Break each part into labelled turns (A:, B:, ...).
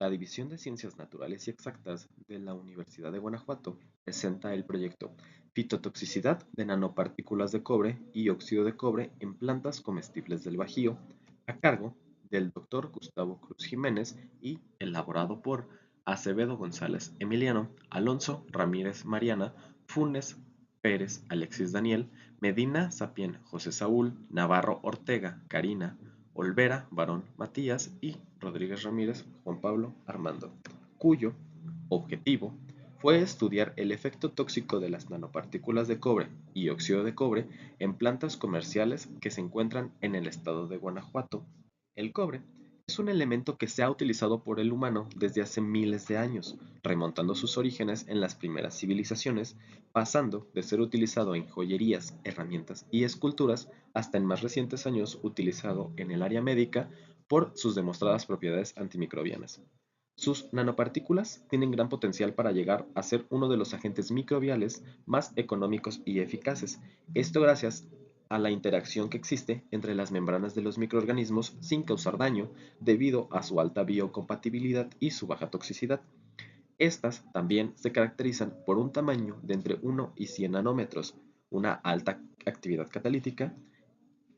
A: La División de Ciencias Naturales y Exactas de la Universidad de Guanajuato presenta el proyecto Fitotoxicidad de nanopartículas de cobre y óxido de cobre en plantas comestibles del Bajío, a cargo del Dr. Gustavo Cruz Jiménez y elaborado por Acevedo González Emiliano, Alonso Ramírez Mariana, Funes Pérez Alexis Daniel, Medina Sapien José Saúl, Navarro Ortega Karina, Olvera Barón Matías y Rodríguez Ramírez Juan Pablo Armando, cuyo objetivo fue estudiar el efecto tóxico de las nanopartículas de cobre y óxido de cobre en plantas comerciales que se encuentran en el estado de Guanajuato. El cobre es un elemento que se ha utilizado por el humano desde hace miles de años, remontando sus orígenes en las primeras civilizaciones, pasando de ser utilizado en joyerías, herramientas y esculturas hasta en más recientes años utilizado en el área médica por sus demostradas propiedades antimicrobianas. Sus nanopartículas tienen gran potencial para llegar a ser uno de los agentes microbiales más económicos y eficaces, esto gracias a la interacción que existe entre las membranas de los microorganismos sin causar daño debido a su alta biocompatibilidad y su baja toxicidad. Estas también se caracterizan por un tamaño de entre 1 y 100 nanómetros, una alta actividad catalítica,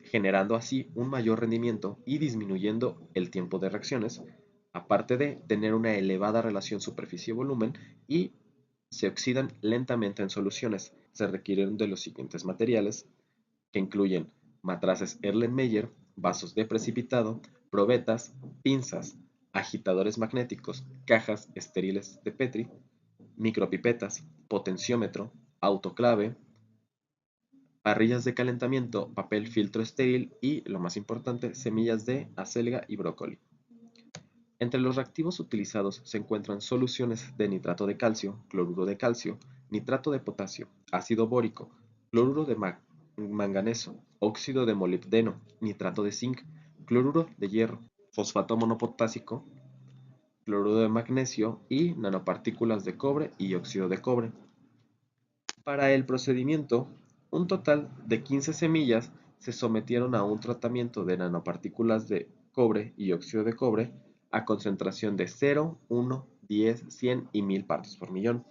A: generando así un mayor rendimiento y disminuyendo el tiempo de reacciones, aparte de tener una elevada relación superficie-volumen y se oxidan lentamente en soluciones. Se requieren de los siguientes materiales, que incluyen matraces Erlenmeyer, vasos de precipitado, probetas, pinzas, agitadores magnéticos, cajas estériles de Petri, micropipetas, potenciómetro, autoclave, parrillas de calentamiento, papel filtro estéril y, lo más importante, semillas de acelga y brócoli. Entre los reactivos utilizados se encuentran soluciones de nitrato de calcio, cloruro de calcio, nitrato de potasio, ácido bórico, cloruro de manganeso, óxido de molibdeno, nitrato de zinc, cloruro de hierro, fosfato monopotásico, cloruro de magnesio y nanopartículas de cobre y óxido de cobre. Para el procedimiento, un total de 15 semillas se sometieron a un tratamiento de nanopartículas de cobre y óxido de cobre a concentración de 0, 1, 10, 100 y 1000 partes por millón.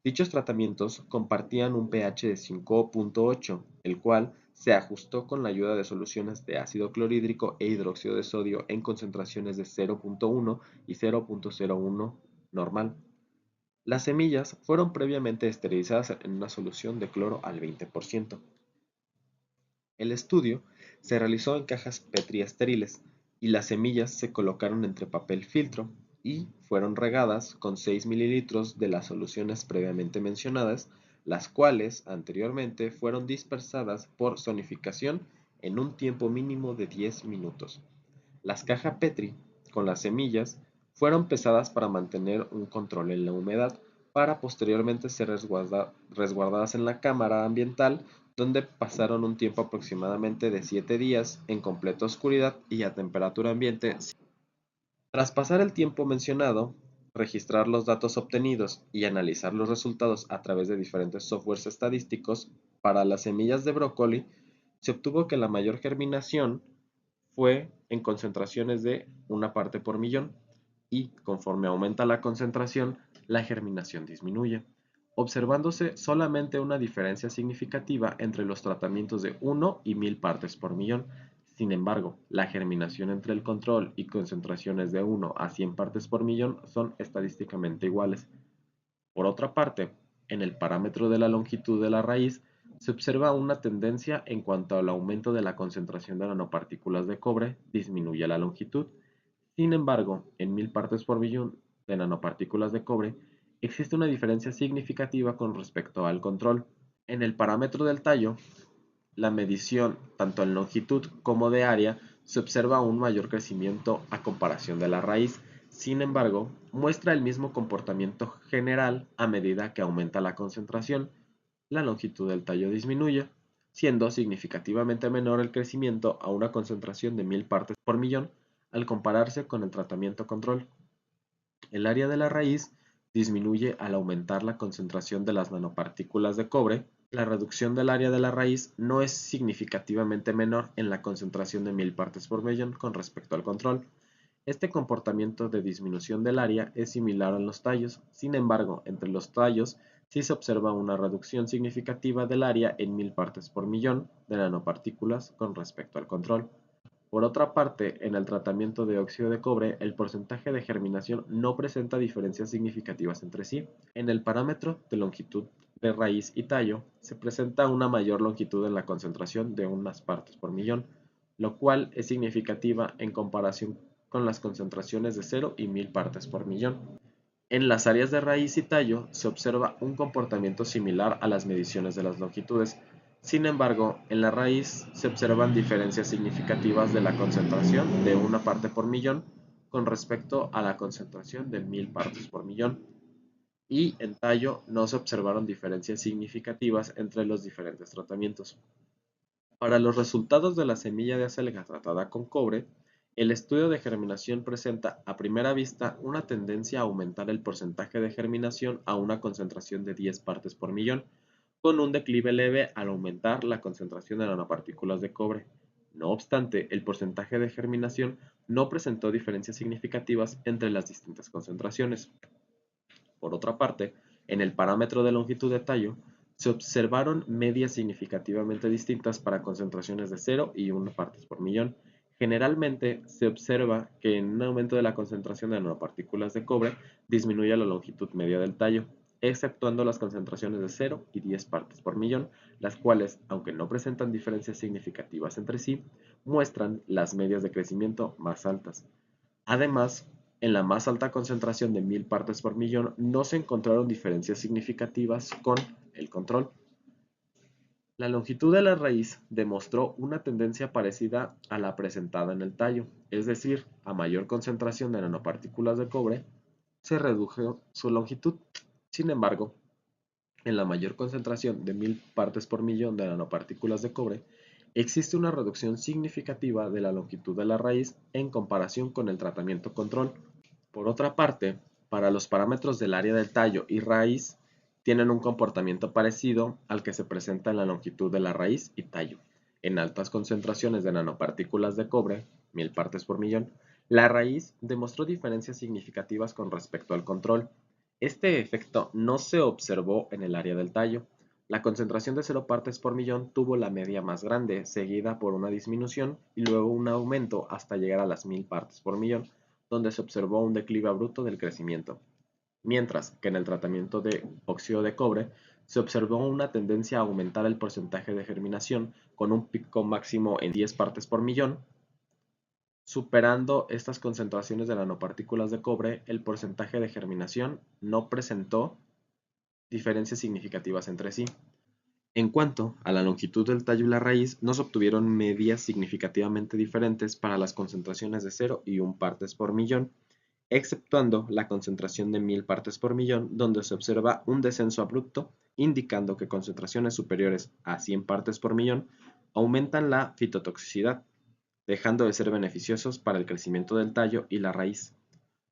A: Dichos tratamientos compartían un pH de 5.8, el cual se ajustó con la ayuda de soluciones de ácido clorhídrico e hidróxido de sodio en concentraciones de 0.1 y 0.01 normal. Las semillas fueron previamente esterilizadas en una solución de cloro al 20%. El estudio se realizó en cajas Petri estériles y las semillas se colocaron entre papel filtro y fueron regadas con 6 mililitros de las soluciones previamente mencionadas, las cuales anteriormente fueron dispersadas por sonificación en un tiempo mínimo de 10 minutos. Las cajas Petri con las semillas fueron pesadas para mantener un control en la humedad, para posteriormente ser resguardadas en la cámara ambiental, donde pasaron un tiempo aproximadamente de 7 días en completa oscuridad y a temperatura ambiente. Tras pasar el tiempo mencionado, registrar los datos obtenidos y analizar los resultados a través de diferentes softwares estadísticos, para las semillas de brócoli se obtuvo que la mayor germinación fue en concentraciones de una parte por millón y conforme aumenta la concentración, la germinación disminuye, observándose solamente una diferencia significativa entre los tratamientos de 1 y 1000 partes por millón. Sin embargo, la germinación entre el control y concentraciones de 1 a 100 partes por millón son estadísticamente iguales. Por otra parte, en el parámetro de la longitud de la raíz, se observa una tendencia en cuanto al aumento de la concentración de nanopartículas de cobre disminuye la longitud. Sin embargo, en 1000 partes por millón de nanopartículas de cobre, existe una diferencia significativa con respecto al control. En el parámetro del tallo, la medición tanto en longitud como de área, se observa un mayor crecimiento a comparación de la raíz. Sin embargo, muestra el mismo comportamiento general a medida que aumenta la concentración. La longitud del tallo disminuye, siendo significativamente menor el crecimiento a una concentración de 1000 partes por millón al compararse con el tratamiento control. El área de la raíz disminuye al aumentar la concentración de las nanopartículas de cobre. La reducción del área de la raíz no es significativamente menor en la concentración de 1000 partes por millón con respecto al control. Este comportamiento de disminución del área es similar en los tallos, sin embargo, entre los tallos sí se observa una reducción significativa del área en 1000 partes por millón de nanopartículas con respecto al control. Por otra parte, en el tratamiento de óxido de cobre, el porcentaje de germinación no presenta diferencias significativas entre sí. En el parámetro de longitud de raíz y tallo, se presenta una mayor longitud en la concentración de unas partes por millón, lo cual es significativa en comparación con las concentraciones de 0 y 1000 partes por millón. En las áreas de raíz y tallo se observa un comportamiento similar a las mediciones de las longitudes. Sin embargo, en la raíz se observan diferencias significativas de la concentración de una parte por millón con respecto a la concentración de 1000 partes por millón. Y en tallo no se observaron diferencias significativas entre los diferentes tratamientos. Para los resultados de la semilla de acelga tratada con cobre, el estudio de germinación presenta a primera vista una tendencia a aumentar el porcentaje de germinación a una concentración de 10 partes por millón, con un declive leve al aumentar la concentración de nanopartículas de cobre. No obstante, el porcentaje de germinación no presentó diferencias significativas entre las distintas concentraciones. Por otra parte, en el parámetro de longitud de tallo, se observaron medias significativamente distintas para concentraciones de 0 y 1 partes por millón. Generalmente se observa que en un aumento de la concentración de nanopartículas de cobre disminuye la longitud media del tallo, exceptuando las concentraciones de 0 y 10 partes por millón, las cuales, aunque no presentan diferencias significativas entre sí, muestran las medias de crecimiento más altas. Además, en la más alta concentración de 1000 partes por millón no se encontraron diferencias significativas con el control. La longitud de la raíz demostró una tendencia parecida a la presentada en el tallo, es decir, a mayor concentración de nanopartículas de cobre, se redujo su longitud. Sin embargo, en la mayor concentración de 1000 partes por millón de nanopartículas de cobre, existe una reducción significativa de la longitud de la raíz en comparación con el tratamiento control. Por otra parte, para los parámetros del área del tallo y raíz, tienen un comportamiento parecido al que se presenta en la longitud de la raíz y tallo. En altas concentraciones de nanopartículas de cobre, 1000 partes por millón, la raíz demostró diferencias significativas con respecto al control. Este efecto no se observó en el área del tallo. La concentración de 0 partes por millón tuvo la media más grande, seguida por una disminución y luego un aumento hasta llegar a las 1000 partes por millón, donde se observó un declive abrupto del crecimiento, mientras que en el tratamiento de óxido de cobre se observó una tendencia a aumentar el porcentaje de germinación con un pico máximo en 10 partes por millón. Superando estas concentraciones de nanopartículas de cobre, el porcentaje de germinación no presentó diferencias significativas entre sí. En cuanto a la longitud del tallo y la raíz, no se obtuvieron medias significativamente diferentes para las concentraciones de 0 y 1 partes por millón, exceptuando la concentración de 1000 partes por millón, donde se observa un descenso abrupto, indicando que concentraciones superiores a 100 partes por millón aumentan la fitotoxicidad, dejando de ser beneficiosos para el crecimiento del tallo y la raíz.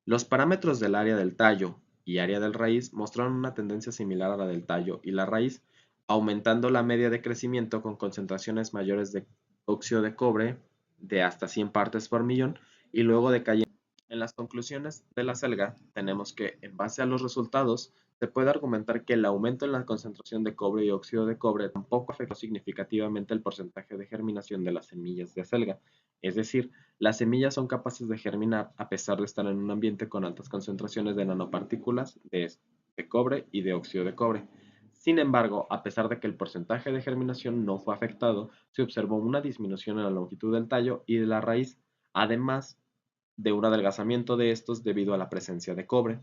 A: Los parámetros del área del tallo y área del raíz mostraron una tendencia similar a la del tallo y la raíz, aumentando la media de crecimiento con concentraciones mayores de óxido de cobre de hasta 100 partes por millón y luego decayendo. En las conclusiones de la selga tenemos que, en base a los resultados, se puede argumentar que el aumento en la concentración de cobre y óxido de cobre tampoco afectó significativamente el porcentaje de germinación de las semillas de acelga. Es decir, las semillas son capaces de germinar a pesar de estar en un ambiente con altas concentraciones de nanopartículas de cobre y de óxido de cobre. Sin embargo, a pesar de que el porcentaje de germinación no fue afectado, se observó una disminución en la longitud del tallo y de la raíz, además de un adelgazamiento de estos debido a la presencia de cobre.